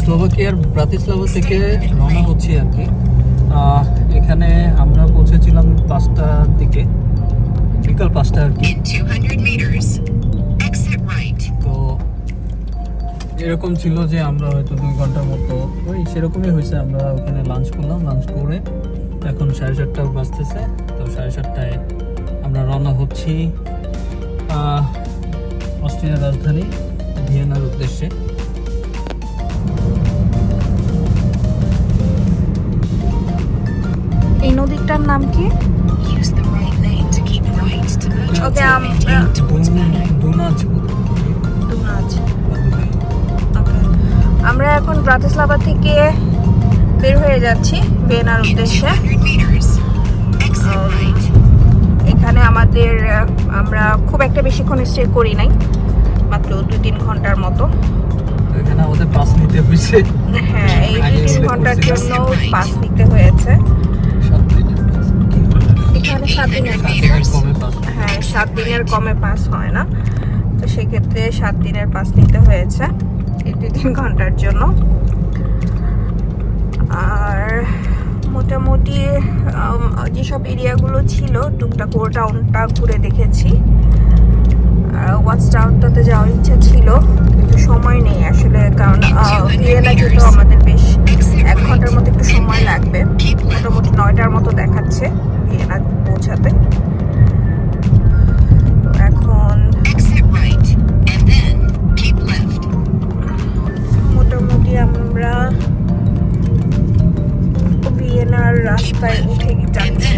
স্লোভাকিয়ার Bratislava থেকে রওনা হচ্ছি আর কি। এখানে আমরা পৌঁছেছিলাম 5টার দিকে, বিকাল 5টা আর কি। তো এরকম ছিল যে আমরা হয়তো 2 ঘন্টার মতো ওই সেরকমই হয়েছে। আমরা ওখানে লাঞ্চ করলাম, লাঞ্চ করে এখন 7:30 বাজতেছে। তো 7:30টায় আমরা রওনা হচ্ছি অস্ট্রিয়ার রাজধানী ভিয়েনার উদ্দেশ্যে। এই নদীটার নাম কি? আমরা এখন ব্রাতিস্লাভা থেকে বের হয়ে যাচ্ছি ভিয়েনার উদ্দেশ্যে। এখানে আমরা খুব একটা বেশিক্ষণ স্টে করি নাই, মাত্র 2-3 ঘন্টার মতো। এখানে আমাদের পাস নিতে হয়েছে। হ্যাঁ, এই 2-3 ঘন্টার জন্য পাস নিতে হয়েছে। এখানে 7 দিনের পাস। হ্যাঁ, 7 দিনের কমে পাস হয় না, তো সেক্ষেত্রে 7 দিনের পাস নিতে হয়েছে এই 2-3 ঘন্টার জন্য। আর মোটামুটি যেসব এরিয়াগুলো ছিল টুকটাক ওর টাউনটা ঘুরে দেখেছি। ওয়াচ টাউনটাতে যাওয়ার ইচ্ছা ছিল, কিন্তু সময় নেই আসলে, কারণ ভিয়েনা যেহেতু আমাদের বেশ 1 ঘন্টার মতো একটু সময় লাগবে। মোটামুটি 9টার মতো দেখাচ্ছে ভিয়েনা পৌঁছাতে। এখন মোটামুটি আমরা ভিয়েনার রাস্তায় উঠে যাচ্ছি,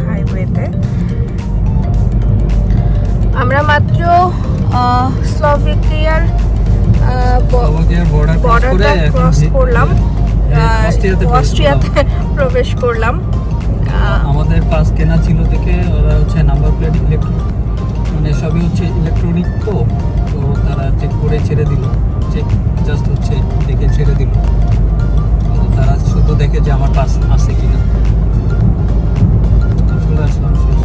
হাইওয়েতে। আমরা মাত্র স্লোভাকিয়ার বর্ডারটা ক্রস করলাম, অস্ট্রিয়াতে প্রবেশ করলাম। আমাদের পাস কেনা ছিল দেখে ওরা হচ্ছে নাম্বার প্লেট মানে সবই হচ্ছে ইলেকট্রনিক, তো তারা চেক করে ছেড়ে দিল, চেক জাস্ট হচ্ছে দেখে ছেড়ে দিল। তারা শুধু দেখে যে আমার পাস আছে কিনা। চলে আসলাম শেষ।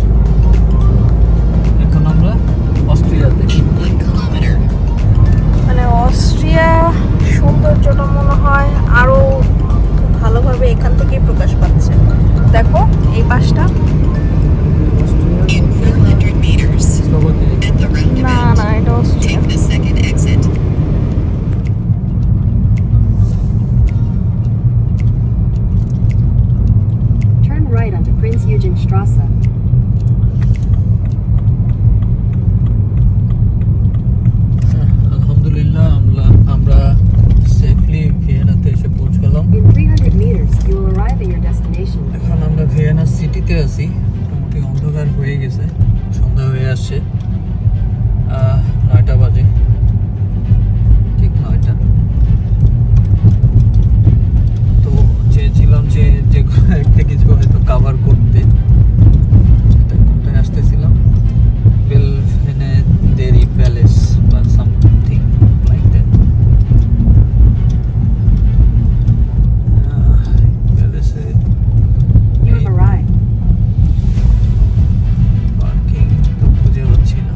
এখন আমরা অস্ট্রিয়াতে। মানে অস্ট্রিয়া সৌন্দর্যটা মনে হয় আরো ভালোভাবে এখান থেকেই প্রকাশ পাচ্ছে। দেখো এই পাশটা, না না এটা Austria. Turn right onto Prinz Eugen Straße. আলহামদুলিল্লাহ আমরা সেফলি ভিয়েনাতে এসে পৌঁছলাম। In 300 meters, you will arrive at your destination. এখন আমরা ভিয়েনা সিটিতে আছি। মোটামুটি অন্ধকার হয়ে গেছে, সন্ধ্যা হয়ে আসছে। 9টা বাজে, ঠিক 9টা। তো চেয়েছিলাম যে একটা কিছু হয়তো কাভার করতে। কোথায় আসতেছিলাম? বেলভেদেরি প্যালেস বা সামথিং লাইক দ্যাট। প্যালেসে You have arrived. পার্কিং তো খুঁজে পাচ্ছি না।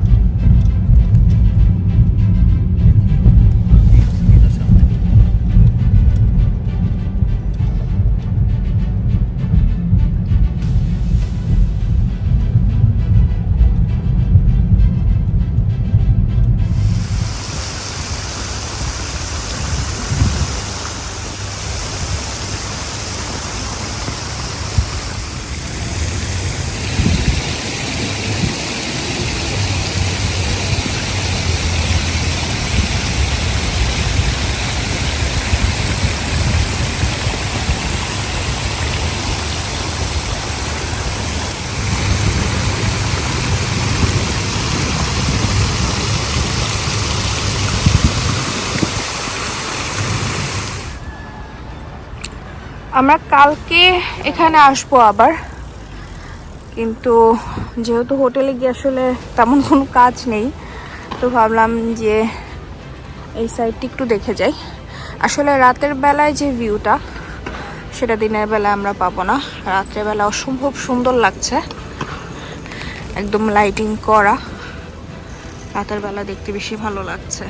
আমরা কালকে এখানে আসবো আবার, কিন্তু যেহেতু হোটেলে গিয়ে আসলে তেমন কোনো কাজ নেই, তো ভাবলাম যে এই সাইডটি একটু দেখে যাই। আসলে রাতের বেলায় যে ভিউটা সেটা দিনের বেলা আমরা পাবো না। রাতের বেলা অসম্ভব সুন্দর লাগছে, একদম লাইটিং করা। রাতের বেলা দেখতে বেশি ভালো লাগছে।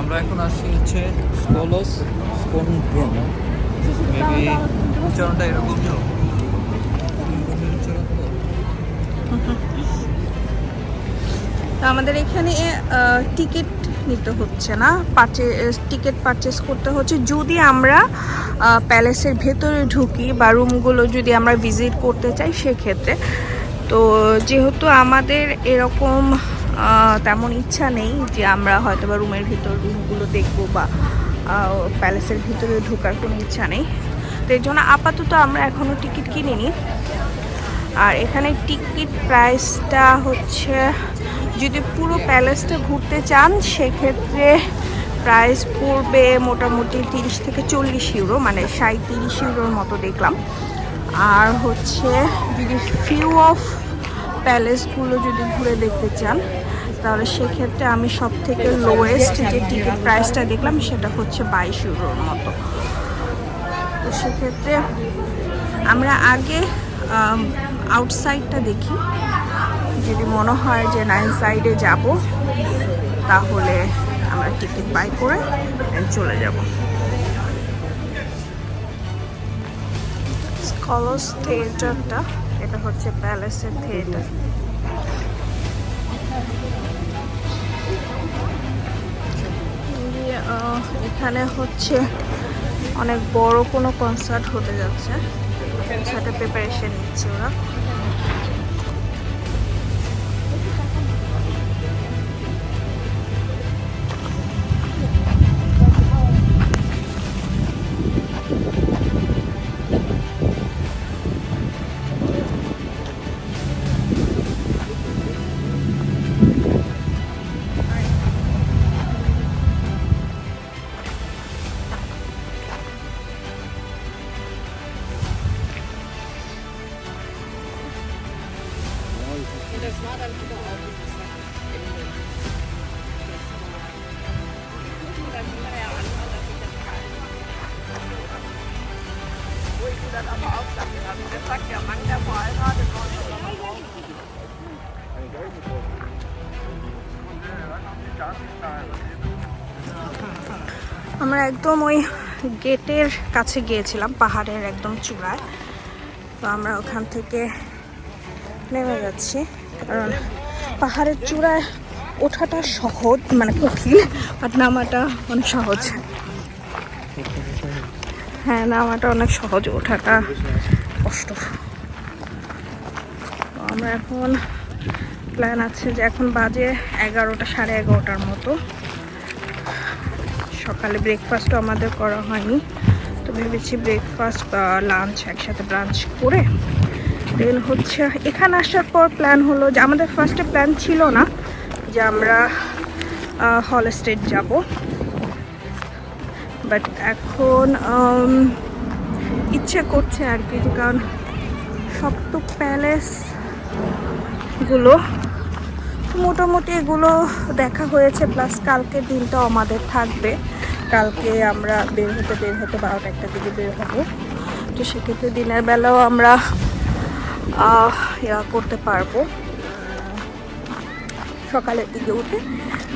আমরা এখন আসছি হচ্ছে স্কোলস স্পোন ব্রুন। মেবি উচ্চারণটা এরকমই হবে। উচ্চারণ তো তো আমাদের এখানে টিকিট নিতে হচ্ছে না, টিকিট পারচেস করতে হচ্ছে যদি আমরা প্যালেসের ভেতরে ঢুকি বা রুমগুলো যদি আমরা ভিজিট করতে চাই সেক্ষেত্রে। তো যেহেতু আমাদের এরকম তেমন ইচ্ছা নেই যে আমরা হয়তো বা রুমের ভিতর রুমগুলো দেখবো বা প্যালেসের ভিতরে ঢোকার কোনো ইচ্ছা নেই, তো এর জন্য আপাতত আমরা এখনও টিকিট কিনিনি। আর এখানে টিকিট প্রাইসটা হচ্ছে যদি পুরো প্যালেসটা ঘুরতে চান সেক্ষেত্রে প্রাইস পড়বে মোটামুটি 30 থেকে 40 ইউরো, মানে 37 ইউরোর মতো দেখলাম। আর হচ্ছে যদি ফিউ অফ প্যালেসগুলো যদি ঘুরে দেখতে চান তাহলে সেক্ষেত্রে আমি সব থেকে লোয়েস্ট যে টিকিট প্রাইসটা দেখলাম সেটা হচ্ছে 22 ইউরোর মতো। তো সেক্ষেত্রে আমরা আগে আউটসাইডটা দেখি, যদি মনে হয় যে না ইনসাইডে যাব তাহলে আমরা টিকিট বাই করে চলে যাব। স্কলার্স থিয়েটারটা, এটা হচ্ছে প্যালেসের থিয়েটার। এখানে হচ্ছে অনেক বড় কোনো কনসার্ট হতে যাচ্ছে, সেটা প্রিপারেশন নিচ্ছে ওরা। আমরা একদম ওই গেটের কাছে গিয়েছিলাম, পাহাড়ের একদম চূড়ায়। তো আমরা ওখান থেকে নেমে যাচ্ছি, কারণ পাহাড়ের চূড়ায় ওঠাটা সহজ, মানে কঠিন, আর নামাটা অনেক সহজ। হ্যাঁ, নামাটা অনেক সহজ, ওঠাটা কষ্ট। তো আমরা এখন প্ল্যান আছে যে এখন বাজে 11টা, 11:30টার মতো। সকালে ব্রেকফাস্টও আমাদের করা হয়নি, তো ভেবেছি ব্রেকফাস্ট বা লাঞ্চ একসাথে ব্রাঞ্চ করে দেন হচ্ছে এখানে আসার পর প্ল্যান হলো যে আমাদের ফার্স্টে প্ল্যান ছিল না যে আমরা হল স্ট্রিট যাব, বাট এখন ইচ্ছে করছে আর কি, কারণ সব তো প্যালেসগুলো মোটামুটি এগুলো দেখা হয়েছে, প্লাস কালকের দিনটাও আমাদের থাকবে। কালকে আমরা বের হতে 12টা 1টার দিকে বের হবো, তো সেক্ষেত্রে দিনের বেলাও আমরা করতে পারবো, সকালের দিকে উঠে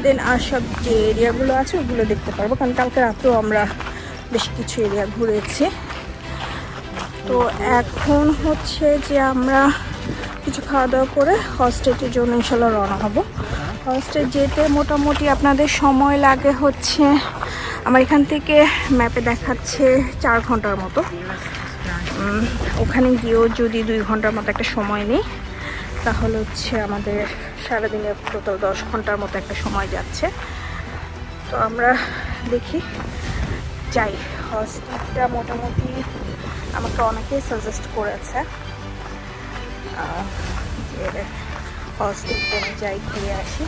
দেন আর সব যে এরিয়াগুলো আছে ওগুলো দেখতে পারবো, কারণ কালকে রাতেও আমরা বেশ কিছু এরিয়া ঘুরেছি। তো এখন হচ্ছে যে আমরা কিছু খাওয়া দাওয়া করে হস্টেটের জন্য ইনশাল্লাহ রওনা হব। হস্টেট যেতে মোটামুটি আপনাদের সময় লাগে হচ্ছে, আমার এখান থেকে ম্যাপে দেখাচ্ছে 4 ঘন্টার মতো। ওখানে গিয়েও যদি 2 ঘন্টার মতো একটা সময় নেই তাহলে হচ্ছে আমাদের সারাদিনে টোটাল 10 ঘন্টার মতো একটা সময় যাচ্ছে। তো আমরা দেখি যাই। হস্টেলটা মোটামুটি আমাকে অনেকেই সাজেস্ট করেছে যে হস্টেলে যাই, ঘুরে আসি।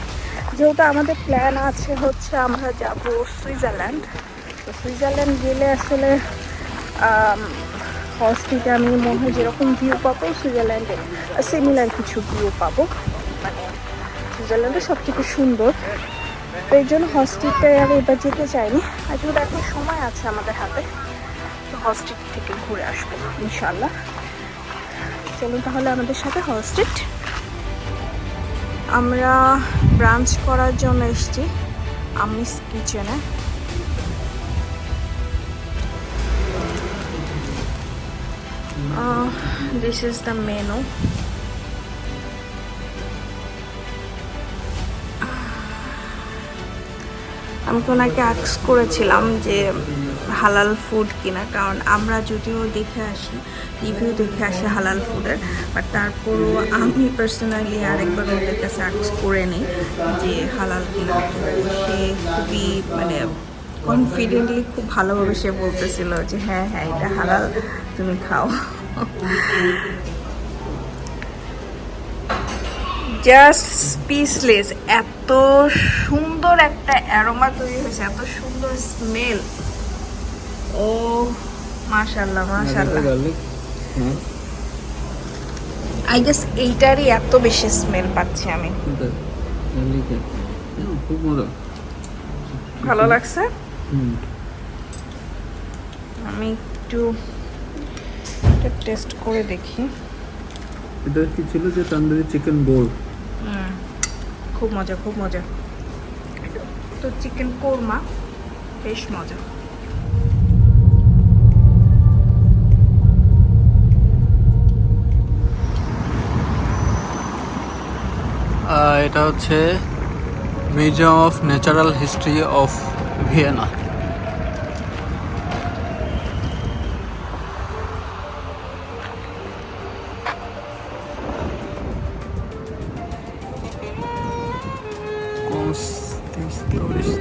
যেহেতু আমাদের প্ল্যান আছে হচ্ছে আমরা যাব সুইজারল্যান্ড, তো সুইজারল্যান্ড গেলে আসলে হস্টেলে আমি মনে হয় যেরকম ভিউ পাবো সুইজারল্যান্ডে সিমিলার কিছু ভিউ পাবো, মানে সুইজারল্যান্ডে সব থেকে সুন্দর। তো এই জন্য হস্টেলটায় আমি এবার যেতে চাইনি, আর যেহেতু এখন সময় আছে আমাদের হাতে, তো হস্টেল থেকে ঘুরে আসবো ইনশাল্লাহ। চলুন তাহলে আমাদের সাথে হস্টেল। আমরা ব্রাঞ্চ করার জন্য এসেছি, আমিস কিচেনে। This is the menu. আমি তো ওনাকে আস্ক করেছিলাম যে হালাল ফুড কিনা, কারণ আমরা যদিও দেখে আসি, রিভিউ দেখে আসি হালাল ফুডের, বাট তারপরও আমি পার্সোনালি আরেকবার ওদের কাছে আস্ক করে নিই যে হালাল কিনা। সে খুবই মানে কনফিডেন্টলি খুব ভালোভাবে সে বলতেছিল যে হ্যাঁ হ্যাঁ এটা হালাল, তুমি খাও। জাস্ট স্পিচলেস, এত সুন্দর একটা অ্যারোমা তৈরি হয়েছে, এত সুন্দর স্মেল। ও মাশাআল্লাহ মাশাআল্লাহ। আই গেস এইটারই এত বেশি স্মেল পাচ্ছি আমি। খুব মজা, ভালো লাগছে। আমি একটু টেস্ট করে দেখি। এটা কি ছিল যে তন্দুরি চিকেন বোল? খুব মজা, খুব মজা। তো চিকেন কোরমা বেশ মজা। এটা হচ্ছে museum of natural history of Vienna. Consistorisch.